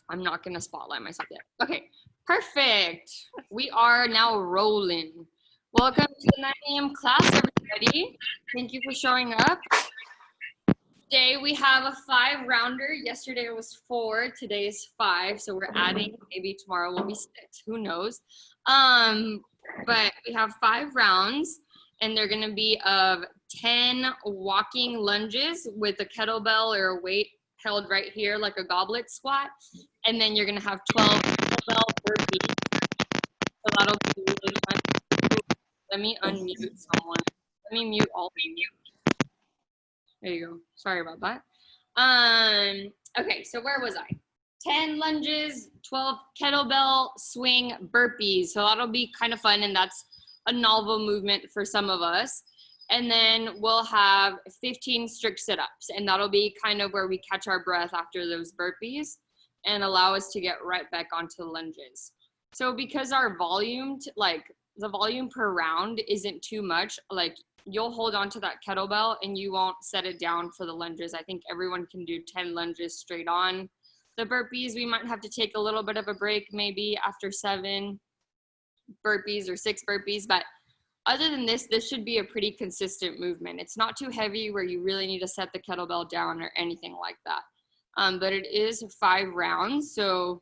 I'm not gonna spotlight myself yet. Okay, perfect. We are now rolling. Welcome to the 9 a.m. class, everybody. Thank you for showing up. Today we have a 5-rounder. Yesterday it was 4, today is 5, so we're adding, maybe tomorrow will be 6, who knows. But we have 5 rounds, and they're gonna be of 10 walking lunges with a kettlebell or a weight held right here like a goblet squat, and then you're gonna have 12 kettlebell burpees. So that'll be really fun. Let me unmute someone. Let me mute all of you. There you go. Sorry about that. Okay, so where was I? 10 lunges, 12 kettlebell swing burpees. So that'll be kind of fun, and that's a novel movement for some of us. And then we'll have 15 strict sit-ups, and that'll be kind of where we catch our breath after those burpees and allow us to get right back onto the lunges. So because our volume, the volume per round isn't too much, like you'll hold on to that kettlebell and you won't set it down for the lunges. I think everyone can do 10 lunges straight on. The burpees, we might have to take a little bit of a break maybe after 7 burpees or 6 burpees, but other than this should be a pretty consistent movement. It's not too heavy where you really need to set the kettlebell down or anything like that. But it is 5 rounds, so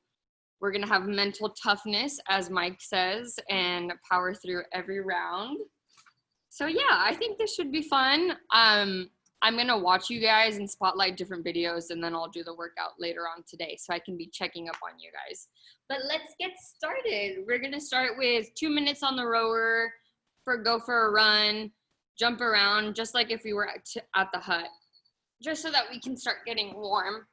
we're gonna have mental toughness, as Mike says, and power through every round. So yeah, I think this should be fun. I'm gonna watch you guys and spotlight different videos, and then I'll do the workout later on today so I can be checking up on you guys. But let's get started. We're gonna start with 2 minutes on the rower, go for a run, jump around, just like if we were at the hut, just so that we can start getting warm.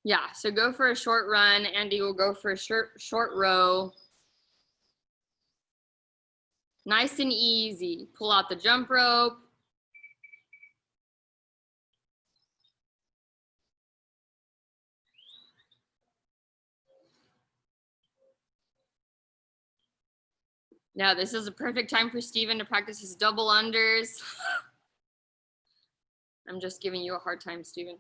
Yeah, so go for a short run. Andy will go for a short row. Nice and easy. Pull out the jump rope. Now this is a perfect time for Steven to practice his double unders. I'm just giving you a hard time, Steven.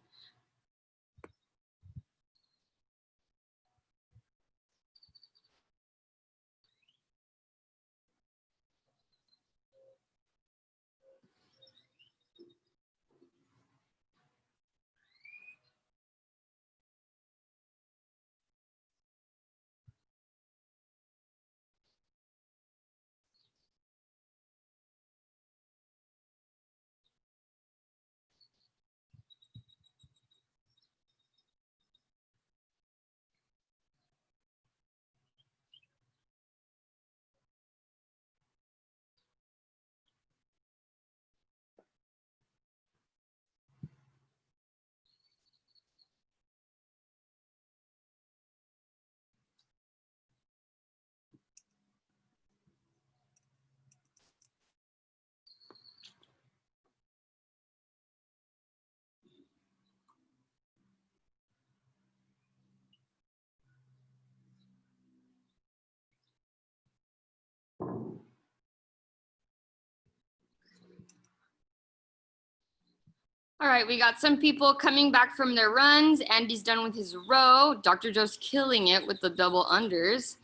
All right, we got some people coming back from their runs. Andy's done with his row. Dr. Joe's killing it with the double unders.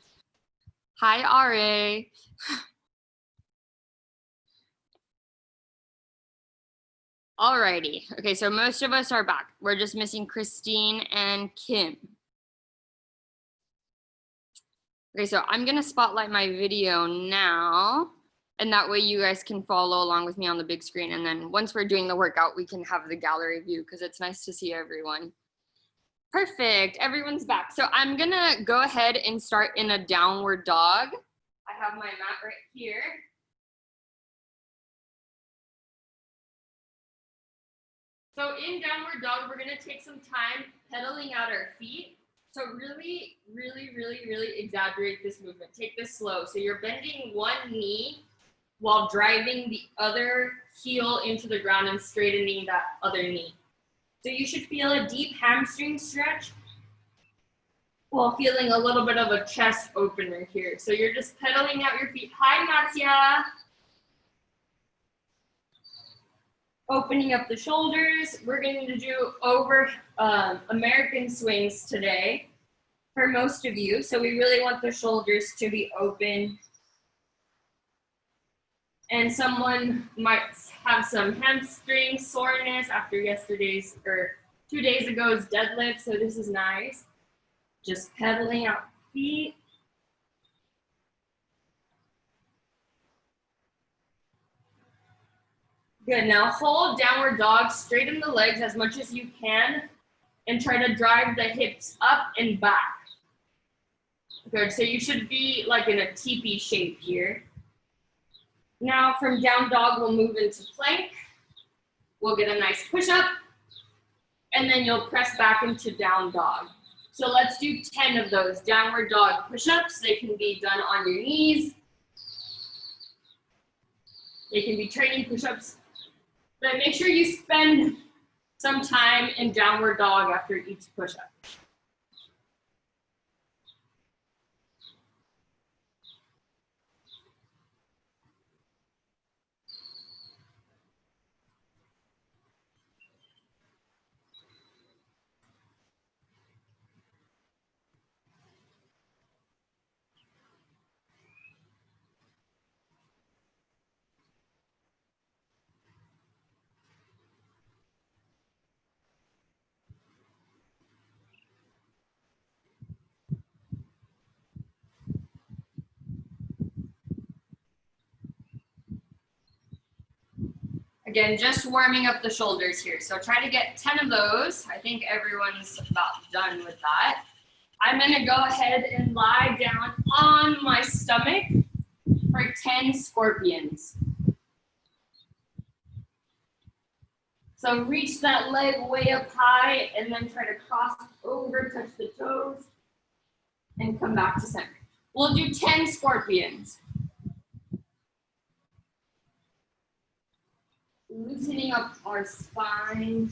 Hi, RA. Alrighty, okay, so most of us are back. We're just missing Christine and Kim. Okay, so I'm gonna spotlight my video now, and that way you guys can follow along with me on the big screen. And then once we're doing the workout, we can have the gallery view because it's nice to see everyone. Perfect, everyone's back. So I'm gonna go ahead and start in a downward dog. I have my mat right here. So in downward dog, we're gonna take some time pedaling out our feet. So really, really, really, really exaggerate this movement. Take this slow. So you're bending one knee while driving the other heel into the ground and straightening that other knee. So you should feel a deep hamstring stretch while feeling a little bit of a chest opener here. So you're just pedaling out your feet. Hi, Natia. Opening up the shoulders. We're going to do over American swings today for most of you. So we really want the shoulders to be open. And someone might have some hamstring soreness after yesterday's or 2 days ago's deadlift. So this is nice. Just pedaling out feet. Good, now hold downward dog, straighten the legs as much as you can and try to drive the hips up and back. Good, so you should be like in a teepee shape here. Now from down dog, we'll move into plank. We'll get a nice push up and then you'll press back into down dog. So let's do 10 of those downward dog push-ups. They can be done on your knees. They can be training push-ups. But make sure you spend some time in downward dog after each push-up. Again, just warming up the shoulders here. So try to get 10 of those. I think everyone's about done with that. I'm gonna go ahead and lie down on my stomach for 10 scorpions. So reach that leg way up high and then try to cross over, touch the toes, and come back to center. We'll do 10 scorpions. Loosening up our spine.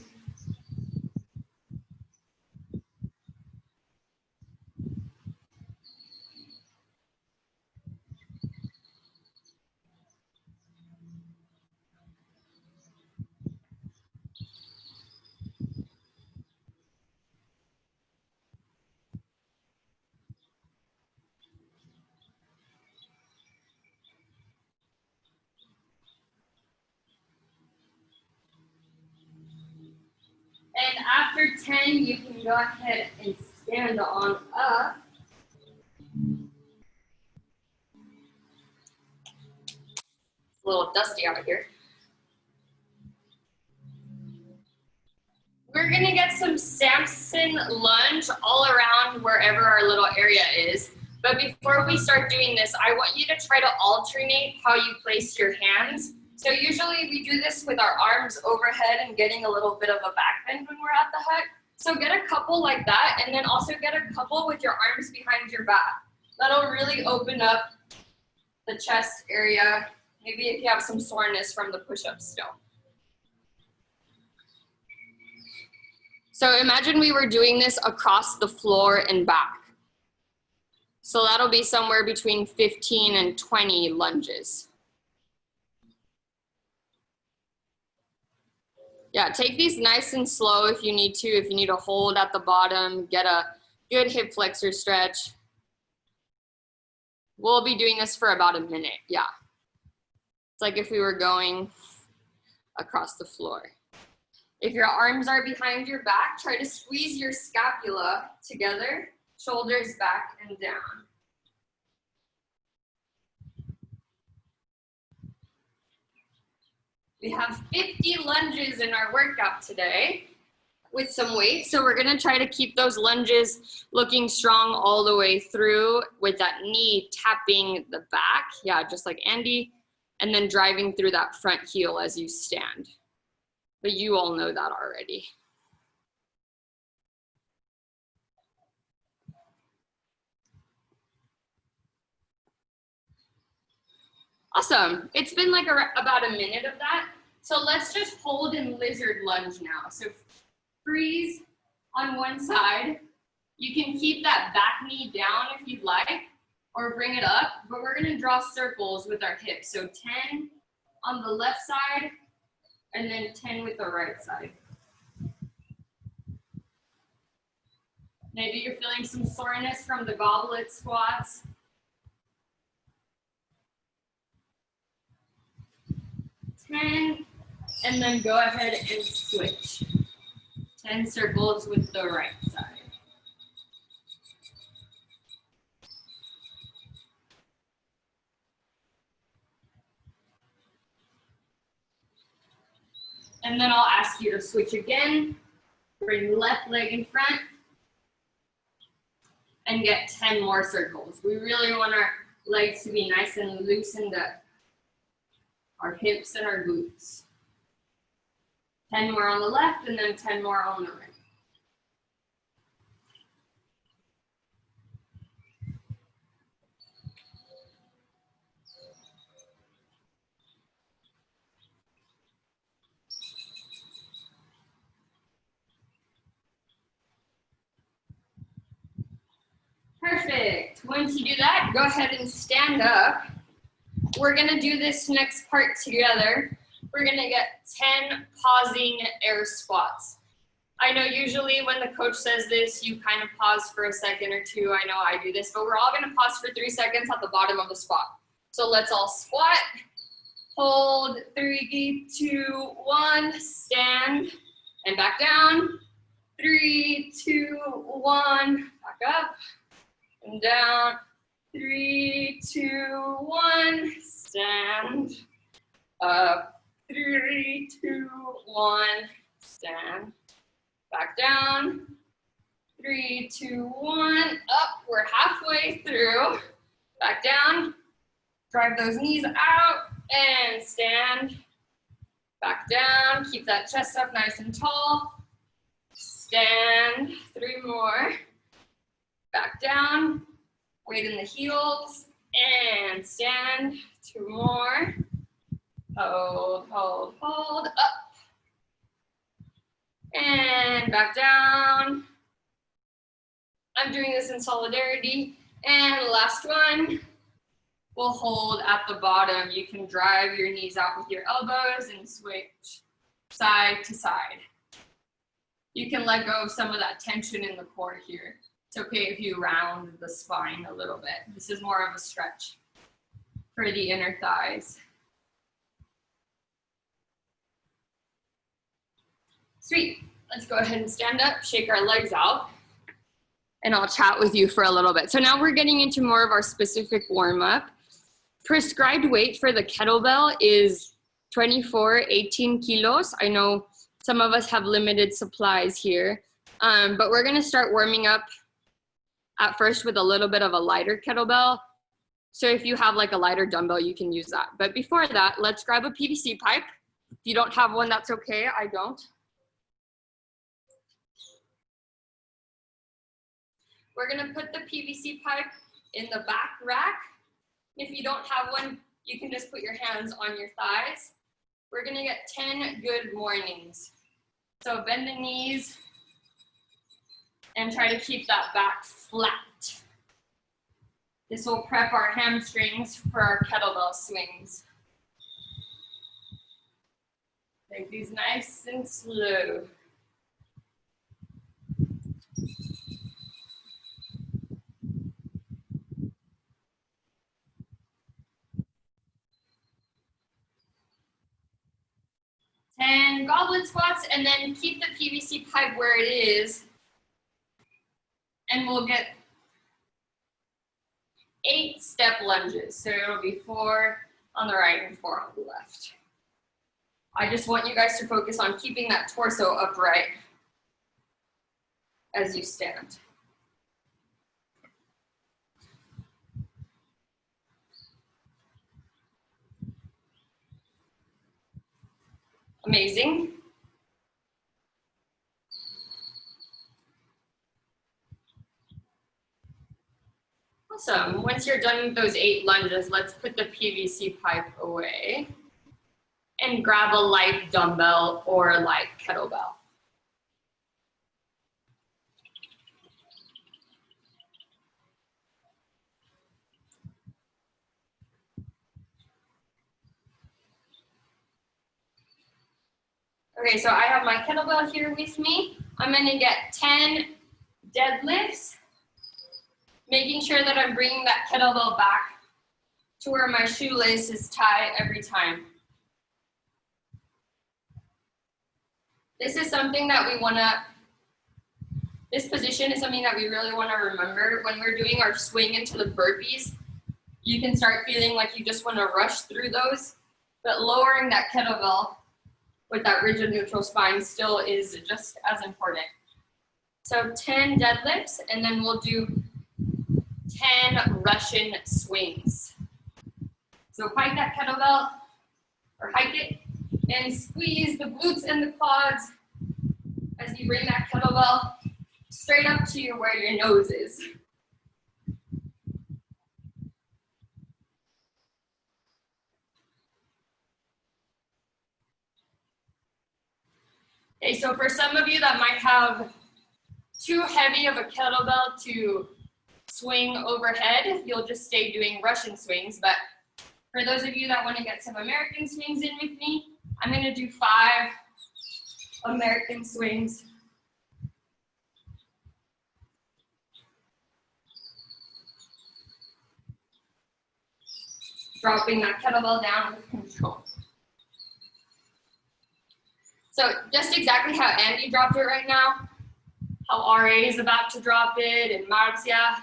And after 10, you can go ahead and stand on up. It's a little dusty out here. We're gonna get some Samson lunge all around wherever our little area is. But before we start doing this, I want you to try to alternate how you place your hands. So usually we do this with our arms overhead and getting a little bit of a back bend when we're at the hut. So get a couple like that and then also get a couple with your arms behind your back. That'll really open up the chest area. Maybe if you have some soreness from the push-ups still. So imagine we were doing this across the floor and back. So that'll be somewhere between 15 and 20 lunges. Yeah, take these nice and slow if you need to. If you need to hold at the bottom, get a good hip flexor stretch. We'll be doing this for about a minute, yeah. It's like if we were going across the floor. If your arms are behind your back, try to squeeze your scapula together, shoulders back and down. We have 50 lunges in our workout today with some weight. So we're gonna try to keep those lunges looking strong all the way through with that knee tapping the back. Yeah, just like Andy. And then driving through that front heel as you stand. But you all know that already. Awesome. It's been like about a minute of that. So let's just hold in lizard lunge now. So freeze on one side. You can keep that back knee down if you'd like, or bring it up, but we're gonna draw circles with our hips. So 10 on the left side and then 10 with the right side. Maybe you're feeling some soreness from the goblet squats. 10, and then go ahead and switch. 10 circles with the right side. And then I'll ask you to switch again. Bring the left leg in front and get 10 more circles. We really want our legs to be nice and loose in our hips and our glutes. 10 more on the left and then 10 more on the right. Perfect. Once you do that, go ahead and stand up. We're gonna do this next part together. We're gonna get 10 pausing air squats. I know usually when the coach says this, you kind of pause for a second or two. I know I do this, but we're all gonna pause for 3 seconds at the bottom of the squat. So let's all squat, hold, 3, 2, 1, stand, and back down. 3, 2, 1, back up, and down. 3, 2, 1, stand, up. 3, 2, 1, stand, back down. 3, 2, 1, up. We're halfway through. Back down. Drive those knees out and stand. Back down. Keep that chest up nice and tall. Stand. 3 more. Back down. Weight in the heels and stand. 2 more. Hold, hold, hold. Up. And back down. I'm doing this in solidarity. And last one. We'll hold at the bottom. You can drive your knees out with your elbows and switch side to side. You can let go of some of that tension in the core here. It's okay if you round the spine a little bit. This is more of a stretch for the inner thighs. Sweet. Let's go ahead and stand up, shake our legs out, and I'll chat with you for a little bit. So now we're getting into more of our specific warm-up. Prescribed weight for the kettlebell is 18 kilos. I know some of us have limited supplies here, but we're gonna start warming up at first with a little bit of a lighter kettlebell. So if you have like a lighter dumbbell, you can use that. But before that, let's grab a PVC pipe. If you don't have one, that's okay, I don't. We're gonna put the PVC pipe in the back rack. If you don't have one, you can just put your hands on your thighs. We're gonna get 10 good mornings. So bend the knees and try to keep that back flat. This will prep our hamstrings for our kettlebell swings. Take these nice and slow. And goblet squats, and then keep the PVC pipe where it is. And we'll get 8 step lunges. So it'll be 4 on the right and 4 on the left. I just want you guys to focus on keeping that torso upright as you stand. Amazing. Awesome. Once you're done with those 8 lunges, let's put the PVC pipe away and grab a light dumbbell or a light kettlebell. Okay, so I have my kettlebell here with me. I'm gonna get 10 deadlifts, making sure that I'm bringing that kettlebell back to where my shoelace is tied every time. This is something that we wanna, this position is something that we really wanna remember when we're doing our swing into the burpees. You can start feeling like you just wanna rush through those, but lowering that kettlebell with that rigid neutral spine still is just as important. So 10 deadlifts, and then we'll do 10 Russian swings. So hike that kettlebell, or hike it, and squeeze the glutes and the quads as you bring that kettlebell straight up to where your nose is. Okay, so for some of you that might have too heavy of a kettlebell to swing overhead, you'll just stay doing Russian swings. But for those of you that want to get some American swings in with me, I'm going to do 5 American swings. Dropping that kettlebell down with control. So just exactly how Andy dropped it right now, how RA is about to drop it, and Marcia.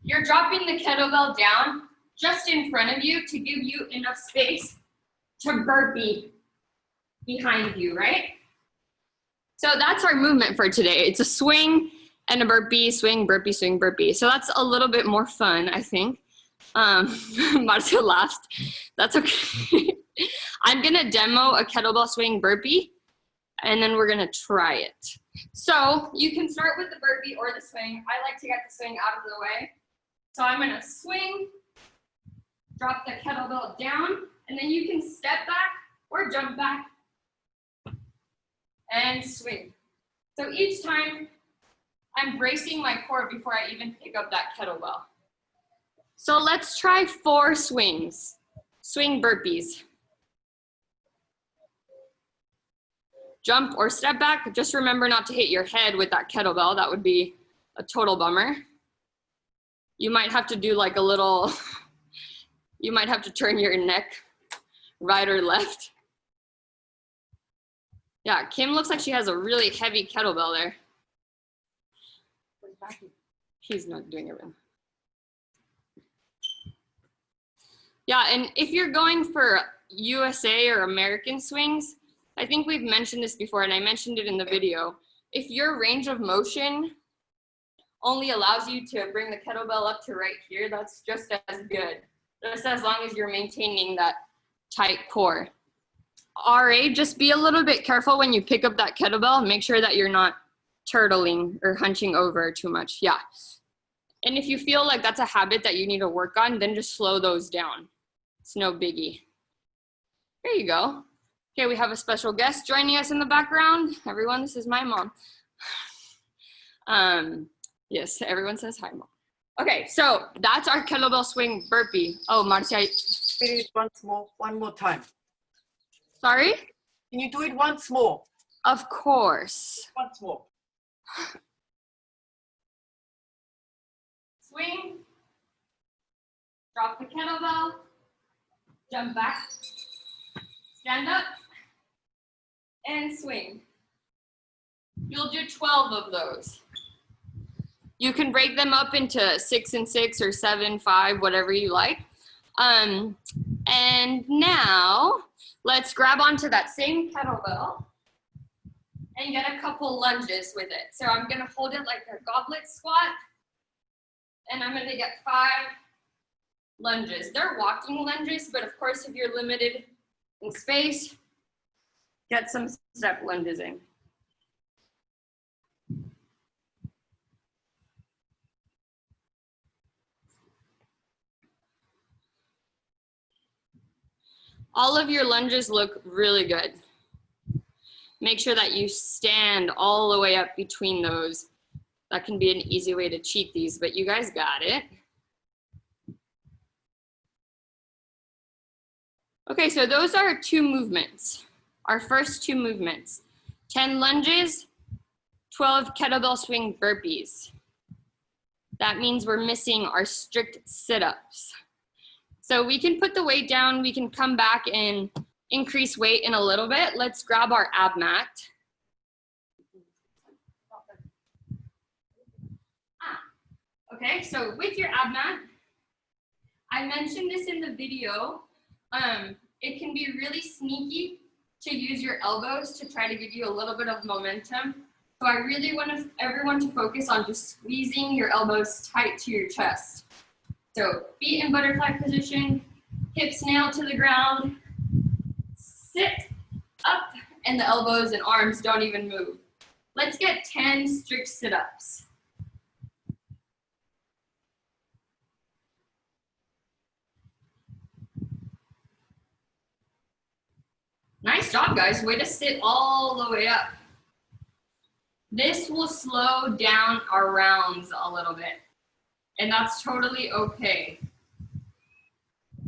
You're dropping the kettlebell down just in front of you to give you enough space to burpee behind you, right? So that's our movement for today. It's a swing and a burpee, swing, burpee, swing, burpee. So that's a little bit more fun, I think. Marcia laughed. That's okay. I'm gonna demo a kettlebell swing burpee, and then we're gonna try it. So you can start with the burpee or the swing. I like to get the swing out of the way. So I'm gonna swing, drop the kettlebell down, and then you can step back or jump back and swing. So each time I'm bracing my core before I even pick up that kettlebell. So let's try 4 swings, swing burpees. Jump or step back. Just remember not to hit your head with that kettlebell. That would be a total bummer. You might have to do like a little, you might have to turn your neck right or left. Yeah, Kim looks like she has a really heavy kettlebell there. He's not doing it right. Yeah, and if you're going for USA or American swings, I think we've mentioned this before, and I mentioned it in the video. If your range of motion only allows you to bring the kettlebell up to right here, that's just as good, just as long as you're maintaining that tight core. RA, just be a little bit careful when you pick up that kettlebell. Make sure that you're not turtling or hunching over too much. Yeah. And if you feel like that's a habit that you need to work on, then just slow those down. It's no biggie. There you go. Okay, we have a special guest joining us in the background. Everyone, this is my mom. Yes, everyone says hi, Mom. Okay, so that's our kettlebell swing burpee. Oh, Marcia. Do it one more time. Sorry? Can you do it once more? Of course. Once more. Swing. Drop the kettlebell. Jump back. Stand up. And swing. You'll do 12 of those. You can break them up into 6 and 6 or 7, 5, whatever you like. And now let's grab onto that same kettlebell and get a couple lunges with it. So I'm gonna hold it like a goblet squat, and I'm gonna get 5 lunges. They're walking lunges, but of course, if you're limited in space, get some step lunges in. All of your lunges look really good. Make sure that you stand all the way up between those. That can be an easy way to cheat these, but you guys got it. Okay, so those are 2 movements. our first two movements, 10 lunges, 12 kettlebell swing burpees. That means we're missing our strict sit-ups. So we can put the weight down, we can come back and increase weight in a little bit. Let's grab our ab mat. Okay, so with your ab mat, I mentioned this in the video, it can be really sneaky to use your elbows to try to give you a little bit of momentum. So I really want everyone to focus on just squeezing your elbows tight to your chest. So feet in butterfly position, hips nailed to the ground, sit up, and the elbows and arms don't even move. Let's get 10 strict sit-ups. Nice job, guys. Way to sit all the way up. This will slow down our rounds a little bit, and that's totally okay.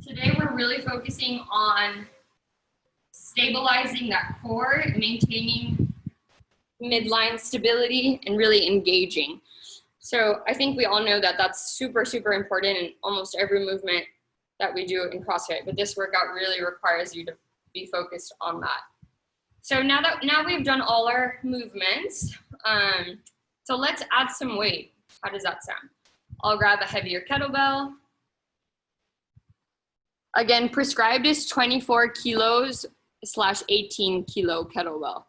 Today, we're really focusing on stabilizing that core, maintaining midline stability, and really engaging. So I think we all know that that's super, super important in almost every movement that we do in CrossFit, but this workout really requires you to be focused on that. So now we've done all our movements, so let's add some weight. How does that sound? I'll grab a heavier kettlebell. Again, prescribed is 24 kilos / 18 kilo kettlebell.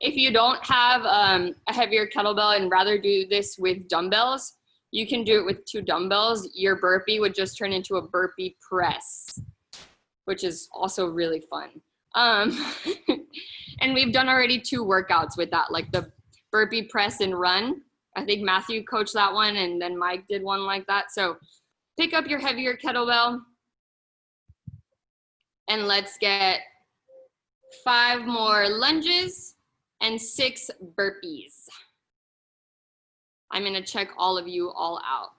If you don't have a heavier kettlebell and rather do this with dumbbells, you can do it with 2 dumbbells. Your burpee would just turn into a burpee press, which is also really fun. And we've done already 2 workouts with that, like the burpee press and run. I think Matthew coached that one, and then Mike did one like that. So pick up your heavier kettlebell, and let's get 5 more lunges and 6 burpees. I'm gonna check all of you all out.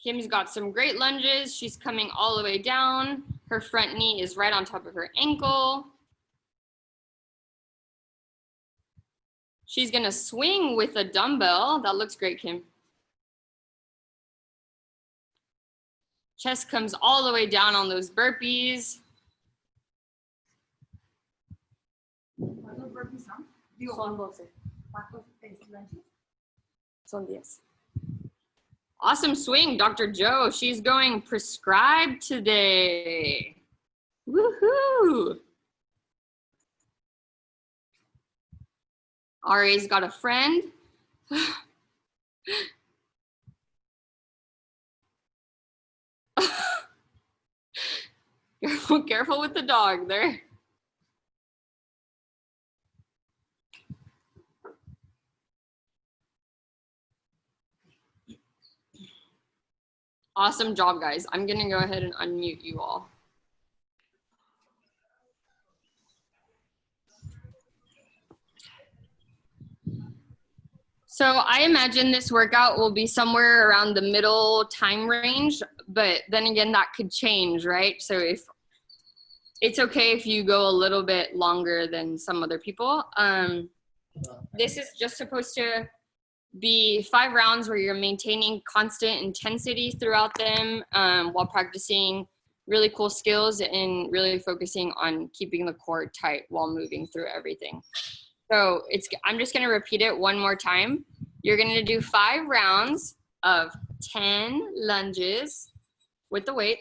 Kim's got some great lunges. She's coming all the way down. Her front knee is right on top of her ankle. She's gonna swing with a dumbbell. That looks great, Kim. Chest comes all the way down on those burpees. ¿Cuántos burpees son? Digo, Son 12. ¿cuántos lunges? Son 10. Awesome swing, Dr. Joe. She's going prescribed today. Woohoo! Ari's got a friend. Careful with the dog there. Awesome job, guys. I'm gonna go ahead and unmute you all. So I imagine this workout will be somewhere around the middle time range, but then again, that could change, right? So if it's okay if you go a little bit longer than some other people. This is just supposed to be 5 rounds where you're maintaining constant intensity throughout them while practicing really cool skills and really focusing on keeping the core tight while moving through everything. So I'm just gonna repeat it one more time. You're gonna do 5 rounds of 10 lunges with the weight,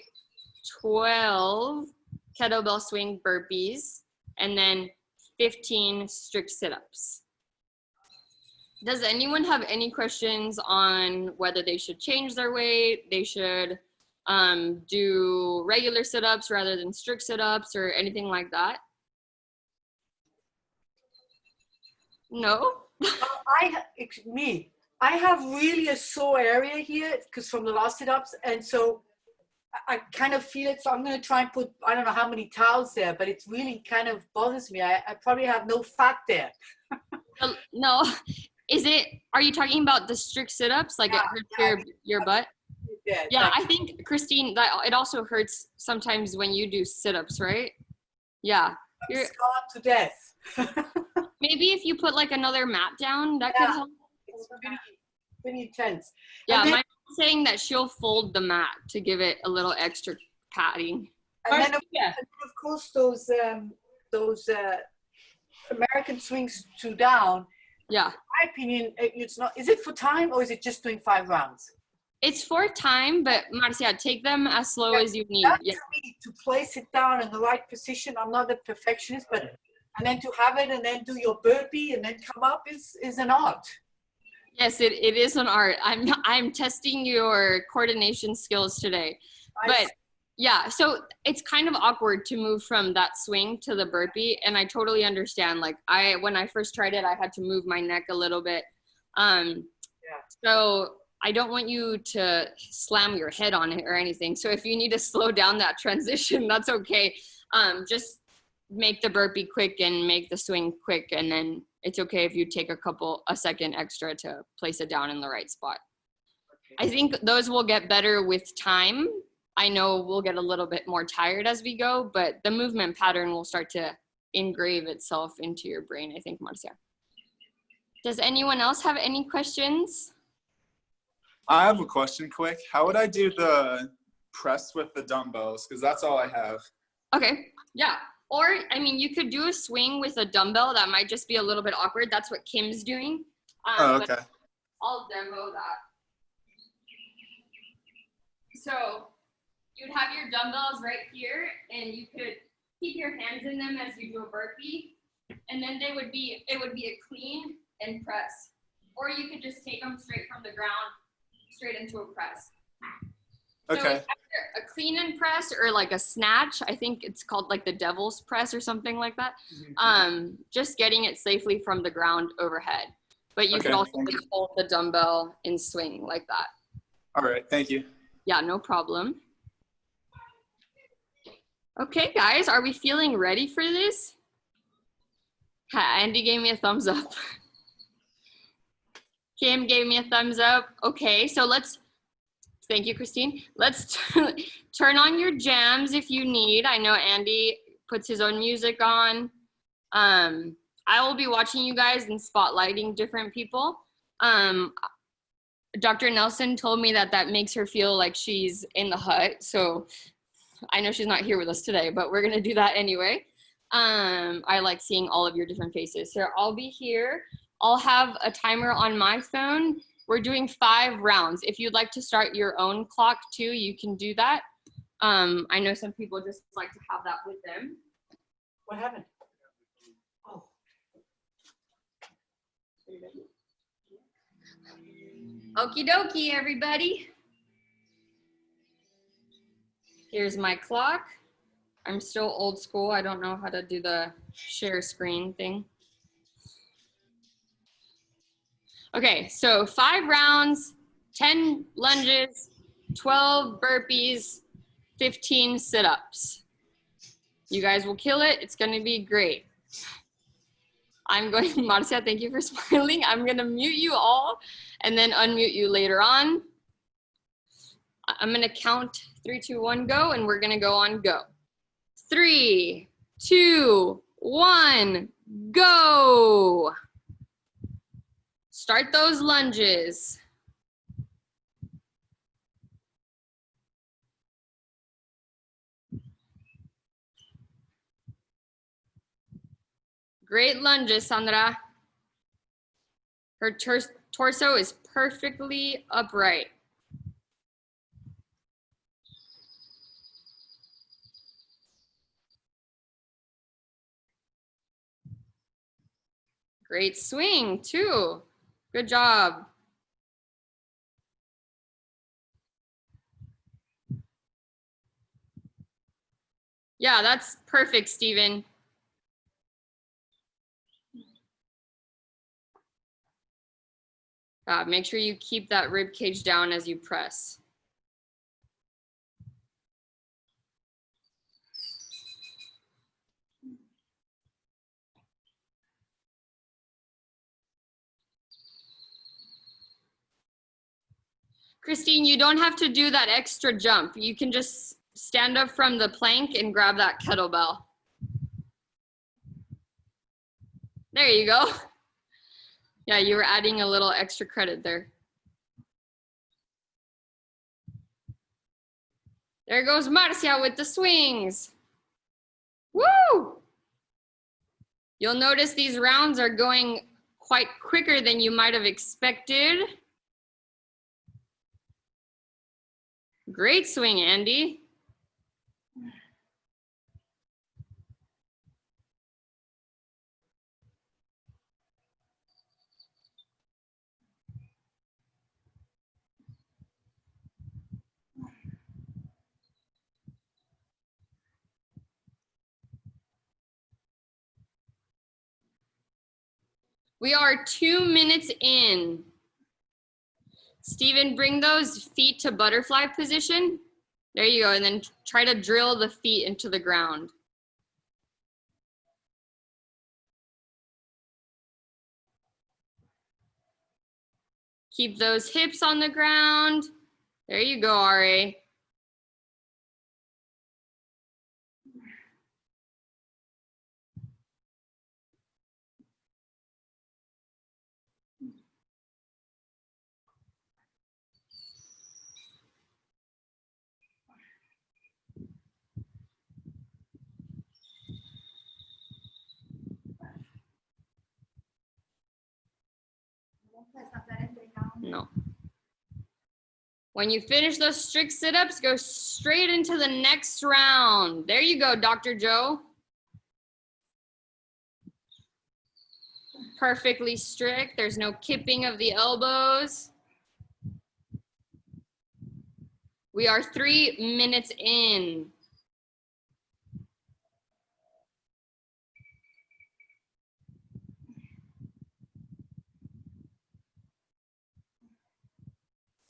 12 kettlebell swing burpees, and then 15 strict sit-ups. Does anyone have any questions on whether they should change their weight, they should do regular sit-ups rather than strict sit-ups or anything like that? No? I have really a sore area here because from the last sit-ups, and so I kind of feel it, so I'm going to try and put, I don't know how many towels there, but it really kind of bothers me. I probably have no fat there. No, are you talking about the strict sit-ups? Like it hurts your butt? Yeah, Yeah, like, I think, Christine, that it also hurts sometimes when you do sit-ups, right? Yeah. I'm scarred to death. Maybe if you put like another mat down, that could Yeah. help. It's pretty intense. Yeah, And then, my mom's saying that she'll fold the mat to give it a little extra padding. and then, Yeah. of course, those American swings 2 down. Yeah. In my opinion, it's not. Is it for time or is it just doing 5 rounds? It's for time, but Marcia, take them as slow as you need. That Yeah. to me, to place it down in the right position, I'm not a perfectionist, but and then to have it and then do your burpee and then come up is an art. Yes, it is an art. I'm testing your coordination skills today. But yeah, so it's kind of awkward to move from that swing to the burpee, and I totally understand. Like when I first tried it, I had to move my neck a little bit. So I don't want you to slam your head on it or anything. So if you need to slow down that transition, that's okay. Just make the burpee quick and make the swing quick, and then it's okay if you take a second extra to place it down in the right spot. I think those will get better with time. I know we'll get a little bit more tired as we go, but the movement pattern will start to engrave itself into your brain, I think, Marcia. Does anyone else have any questions? I have a question quick. How would I do the press with the dumbbells? Because that's all I have. Okay, yeah. Or, I mean, you could do a swing with a dumbbell. That might just be a little bit awkward. That's what Kim's doing. Oh, okay. But I'll demo that. So you'd have your dumbbells right here, and you could keep your hands in them as you do a burpee, and then it would be a clean and press. Or you could just take them straight from the ground, straight into a press. So Okay. it's either a clean and press or like a snatch. I think it's called like the devil's press or something like that. Just getting it safely from the ground overhead. But you could also just hold the dumbbell and swing like that. All right, thank you. Yeah, no problem. Okay, guys, are we feeling ready for this? Andy gave me a thumbs up. Kim gave me a thumbs up. Okay, so thank you, Christine. Let's turn on your jams if you need. I know Andy puts his own music on. I will be watching you guys and spotlighting different people. Dr. Nelson told me that makes her feel like she's in the hut. So I know she's not here with us today, but we're gonna do that anyway. I like seeing all of your different faces. So I'll be here. I'll have a timer on my phone. We're doing 5 rounds. If you'd like to start your own clock too, you can do that. I know some people just like to have that with them. What happened? Oh. Okie dokie, everybody. Here's my clock. I'm still old school. I don't know how to do the share screen thing. Okay, so 5 rounds, 10 lunges, 12 burpees, 15 sit-ups. You guys will kill it. It's going to be great. Marcia, thank you for smiling. I'm going to mute you all and then unmute you later on. I'm going to count 3, 2, 1, go, and we're going to go on go. 3, 2, 1, go. Start those lunges. Great lunges, Sandra. Her torso is perfectly upright. Great swing, too. Good job. Yeah, that's perfect, Steven. Make sure you keep that rib cage down as you press. Christine, you don't have to do that extra jump. You can just stand up from the plank and grab that kettlebell. There you go. Yeah, you were adding a little extra credit there. There goes Marcia with the swings. Woo! You'll notice these rounds are going quite quicker than you might have expected. Great swing, Andy. We are 2 minutes in. Steven, bring those feet to butterfly position. There you go, and then try to drill the feet into the ground. Keep those hips on the ground. There you go, RA. No. When you finish those strict sit-ups, go straight into the next round. There you go, Dr. Joe. Perfectly strict. There's no kipping of the elbows. We are 3 minutes in.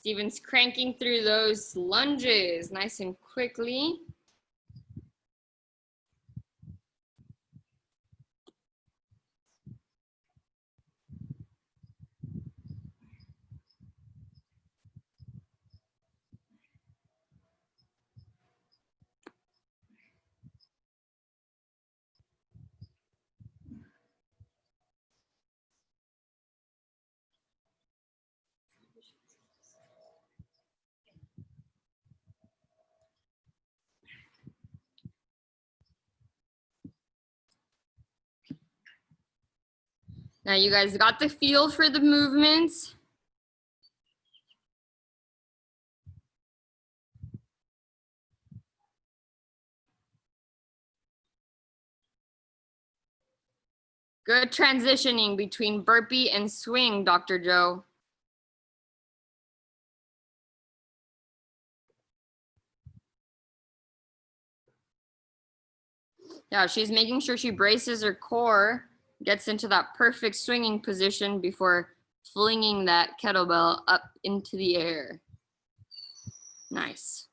Steven's cranking through those lunges nice and quickly. Now you guys got the feel for the movements. Good transitioning between burpee and swing, Dr. Joe. Yeah, she's making sure she braces her core, gets into that perfect swinging position before flinging that kettlebell up into the air. Nice.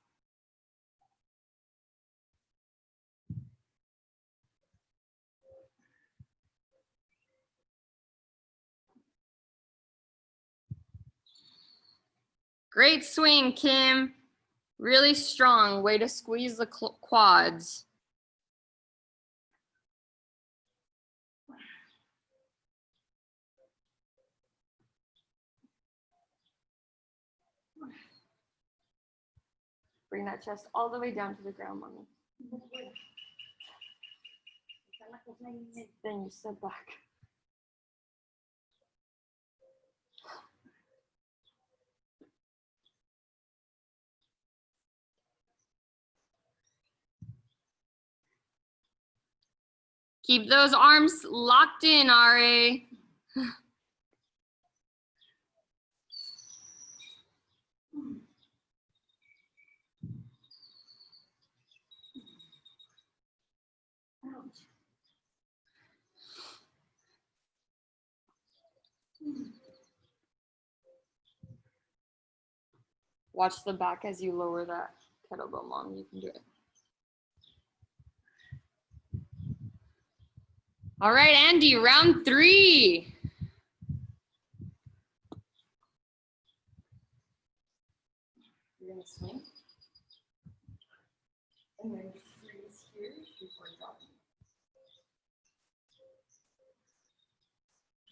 Great swing, Kim. Really strong. Way to squeeze the quads. Bring that chest all the way down to the ground, mommy. Then you step back. Keep those arms locked in, RA. Watch the back as you lower that kettlebell, Mom. You can do it. All right, Andy, round 3.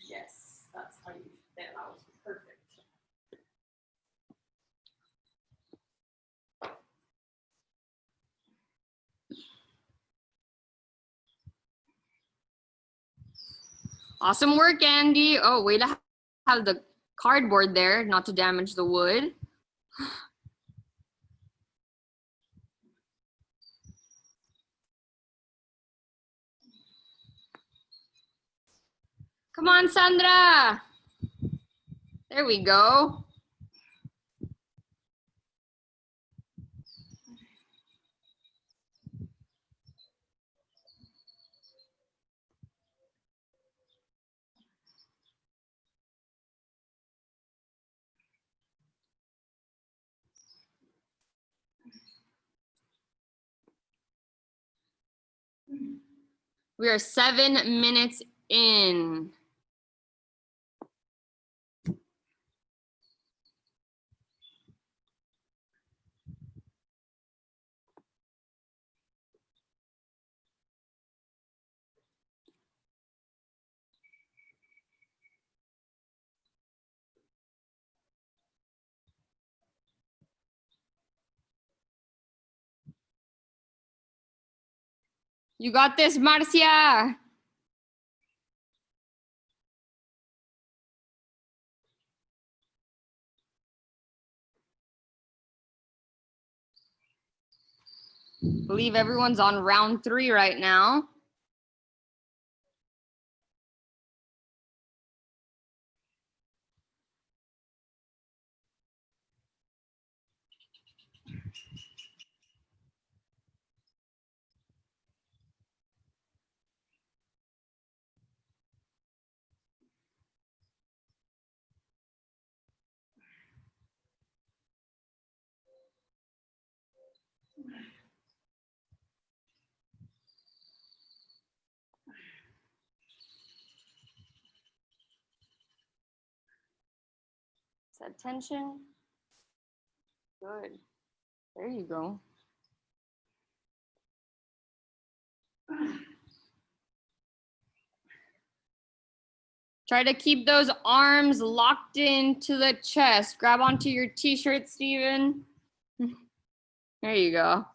Yes, that's how you, that was perfect. Awesome work, Andy. Oh, way to have the cardboard there, not to damage the wood. Come on, Sandra. There we go. We are 7 minutes in. You got this, Marcia. I believe everyone's on round 3 right now. Is that tension? Good. There you go. Try to keep those arms locked into the chest. Grab onto your t-shirt, Steven. There you go.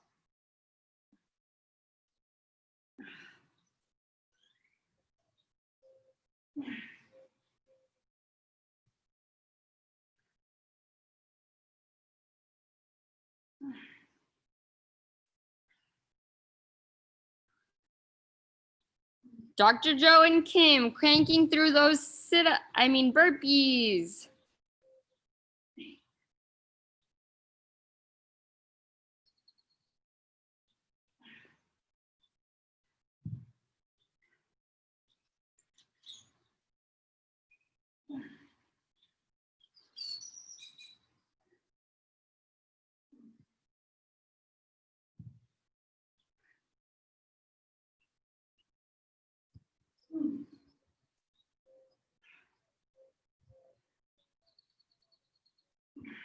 Dr. Joe and Kim cranking through those burpees.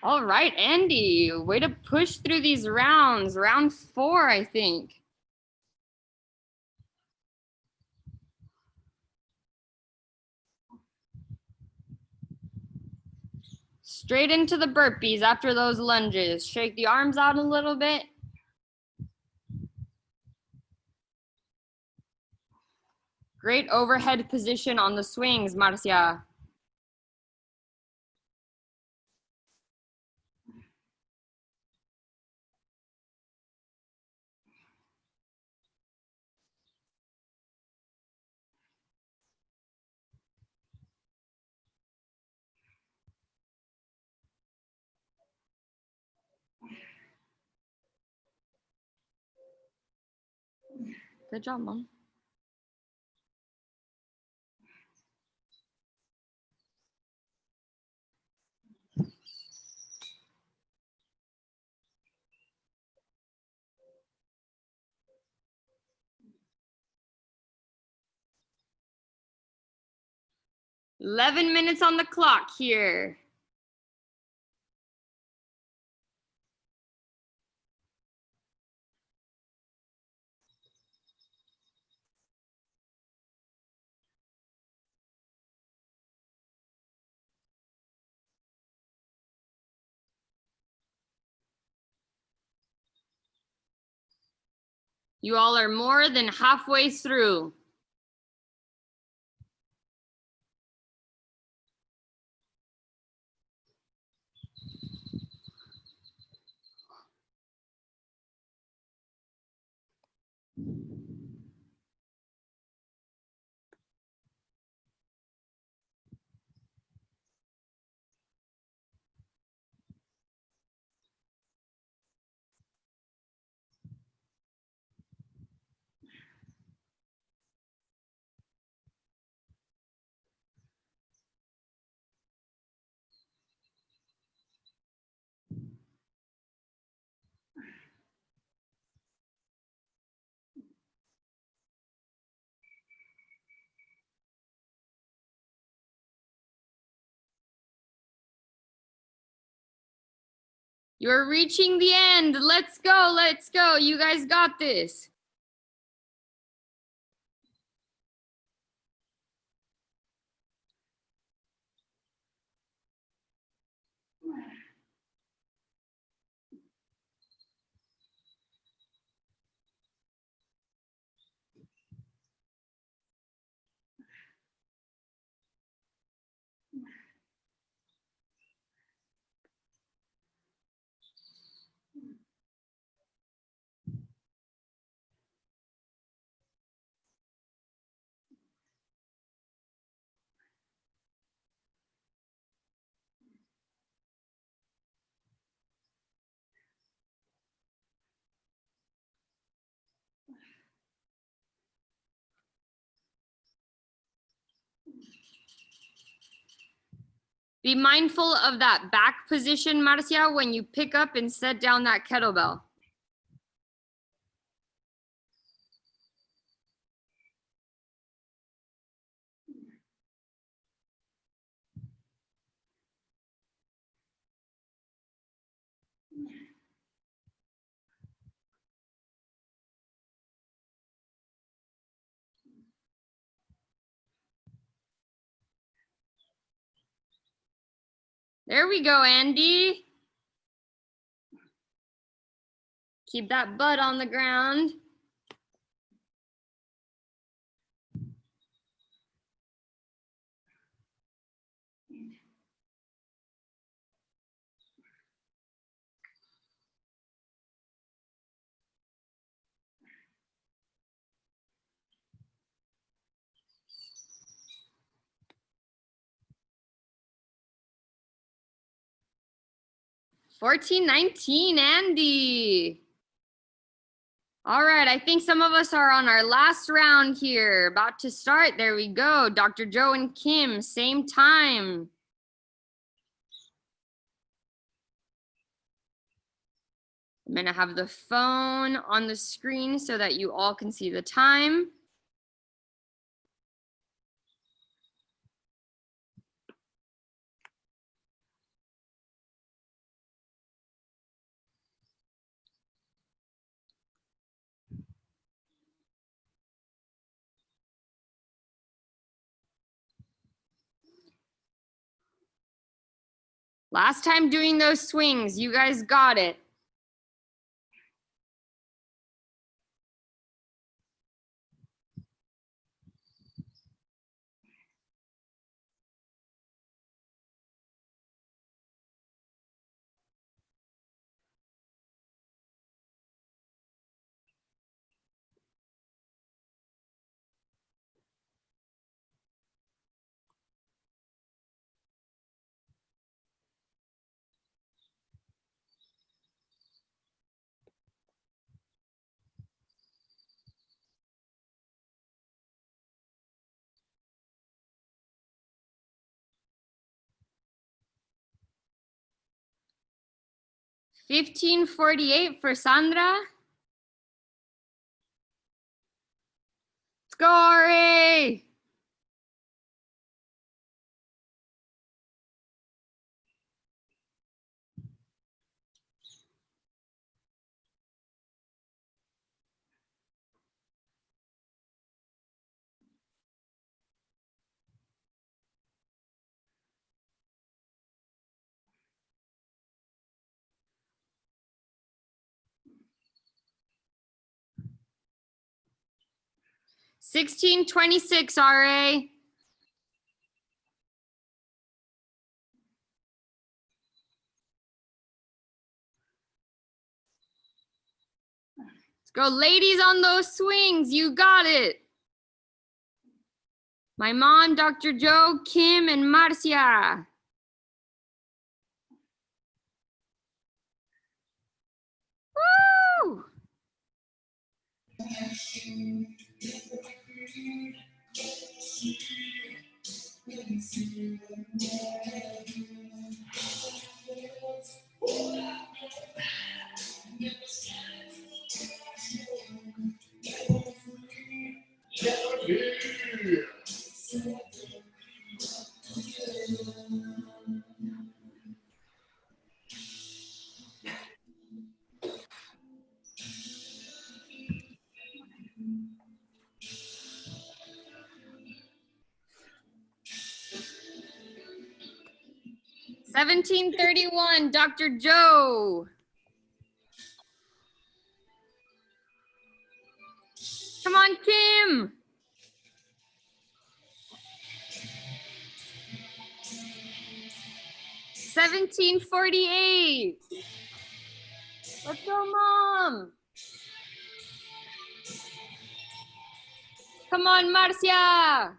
All right, Andy, way to push through these rounds. Round 4, I think. Straight into the burpees after those lunges. Shake the arms out a little bit. Great overhead position on the swings, Marcia. Good job, Mom. $11 minutes on the clock here. You all are more than halfway through. You're reaching the end. Let's go. Let's go. You guys got this. Be mindful of that back position, Marcia, when you pick up and set down that kettlebell. There we go, Andy. Keep that butt on the ground. $14.19, Andy. All right, I think some of us are on our last round here. About to start. There we go. Dr. Joe and Kim, same time. I'm gonna have the phone on the screen so that you all can see the time. Last time doing those swings, you guys got it. $15.48 for Sandra. Let's go, Ari. 1626, RA. Let's go, ladies, on those swings. You got it. My mom, Dr. Joe, Kim, and Marcia. Woo! $17.31, Dr. Joe. Come on, Kim. $17.48. Let's go, Mom. Come on, Marcia.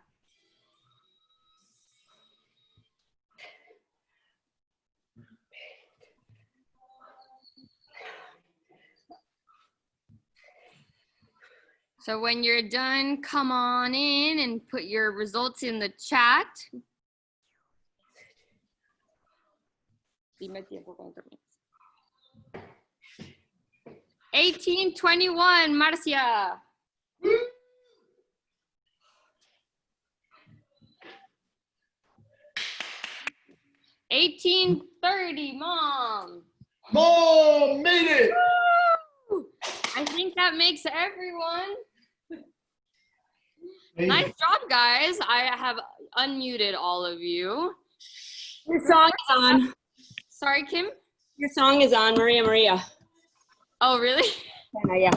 So when you're done, come on in and put your results in the chat. Dime tiempo cuando termines. 18:21, Marcia. 18:30, Mom. Mom made it. Woo! I think that makes everyone. Nice job, guys. I have unmuted all of you. Your song is on. Sorry, Kim? Your song is on, Maria Maria. Oh, really? Yeah.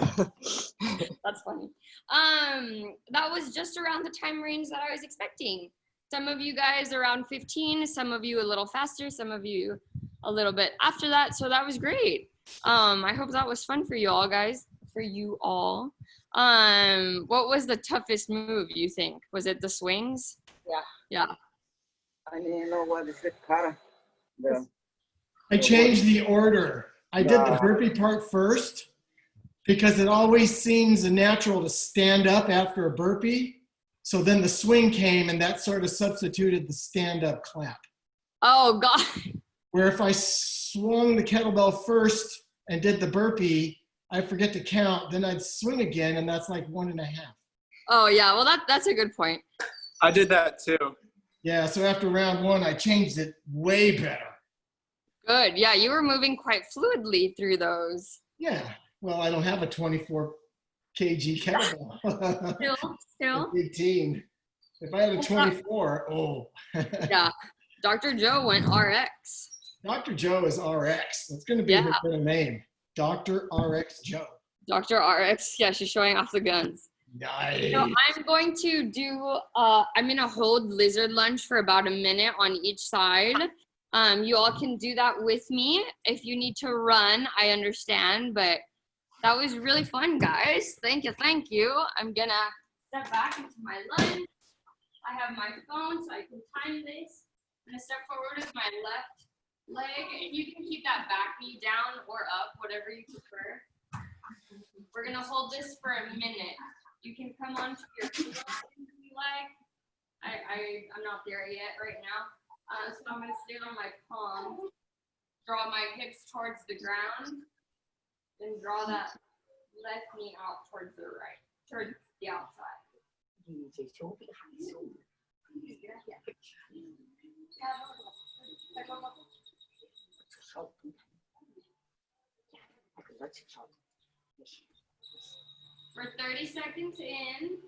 That's funny. That was just around the time range that I was expecting. Some of you guys around 15, some of you a little faster, some of you a little bit after that. So that was great. I hope that was fun for you all, guys. For you all. What was the toughest move, you think? Was it the swings? Yeah. I didn't know what is it, cara. I changed the order. I did the burpee part first because it always seems natural to stand up after a burpee. So then the swing came and that sort of substituted the stand-up clap. Oh, God. Where if I swung the kettlebell first and did the burpee, I forget to count, then I'd swing again, and that's like 1.5. Oh, yeah. Well, that's a good point. I did that too. Yeah, so after round 1, I changed it way better. Good. Yeah, you were moving quite fluidly through those. Yeah, well, I don't have a 24 kg kettlebell. Still. 18. If I had a 24, oh. Yeah. Dr. Joe went RX. Dr. Joe is RX. That's going to be her middle name. Dr. RX Joe. Dr. RX. Yeah, she's showing off the guns. Nice. So I'm going to do, I'm going to hold lizard lunge for about a minute on each side. You all can do that with me. If you need to run, I understand, but that was really fun, guys. Thank you. I'm going to step back into my lunge. I have my phone so I can time this. I'm going to step forward with my left leg, and you can keep that back knee down or up, whatever you prefer. We're going to hold this for a minute. You can come onto your feet if you like. I'm not there yet right now. So I'm going to stand on my palm, draw my hips towards the ground, and draw that left knee out towards the right, towards the outside. For 30 seconds in.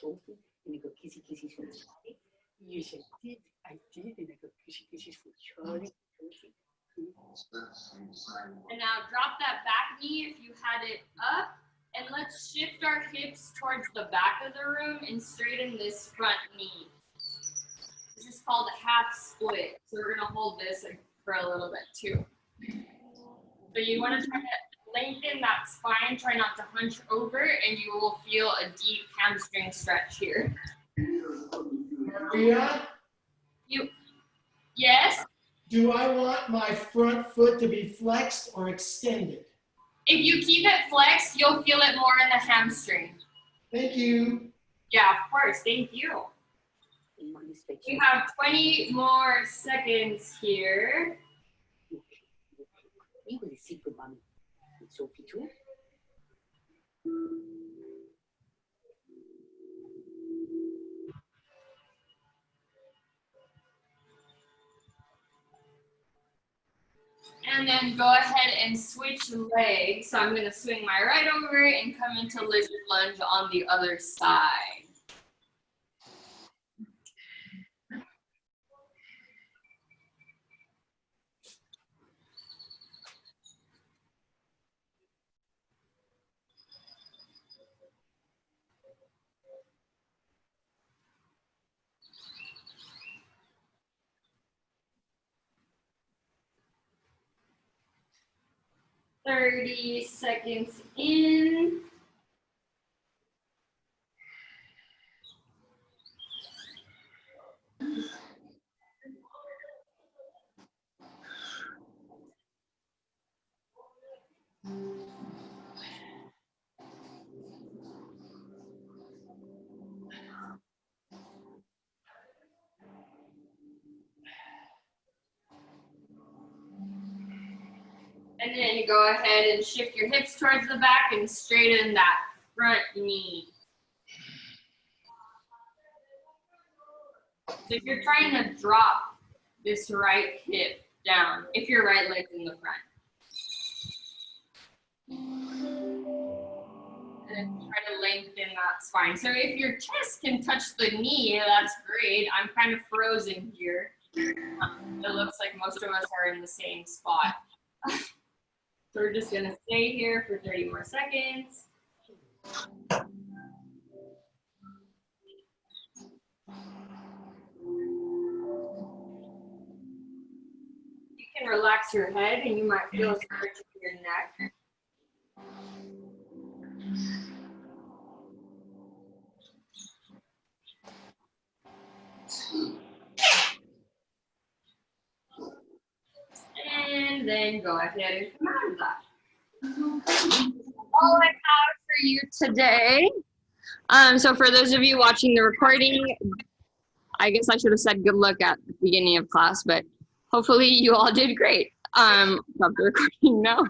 Sophie, en ik heb kiesie voor Charlie. Je zegt dit, I did, en ik heb kiesie voor Charlie. Sophie. And now drop that back knee if you had it up. And let's shift our hips towards the back of the room and straighten this front knee. This is called a half split. So we're gonna hold this for a little bit too. So you wanna try to lengthen that spine, try not to hunch over, and you will feel a deep hamstring stretch here. Maria, Yes, do I want my front foot to be flexed or extended? if you keep it flexed, you'll feel it more in the hamstring. Thank you. Yeah, of course, thank you. We have 20 more seconds here. Ik wil zien hoe man met Sophie toe. And then go ahead and switch legs. So I'm going to swing my right over and come into lizard lunge on the other side. Thirty seconds in. And then you go ahead and shift your hips towards the back and straighten that front knee. So if you're trying to drop this right hip down, if your right leg's in the front. And then try to lengthen that spine. So if your chest can touch the knee, that's great. I'm kind of frozen here. It looks like most of us are in the same spot. So we're just gonna stay here for 30 more seconds. You can relax your head and you might feel a stretch in your neck. And then go ahead and come out of that. All I have for you today. So for those of you watching the recording, I guess I should have said good luck at the beginning of class, but hopefully you all did great. Stop the recording now.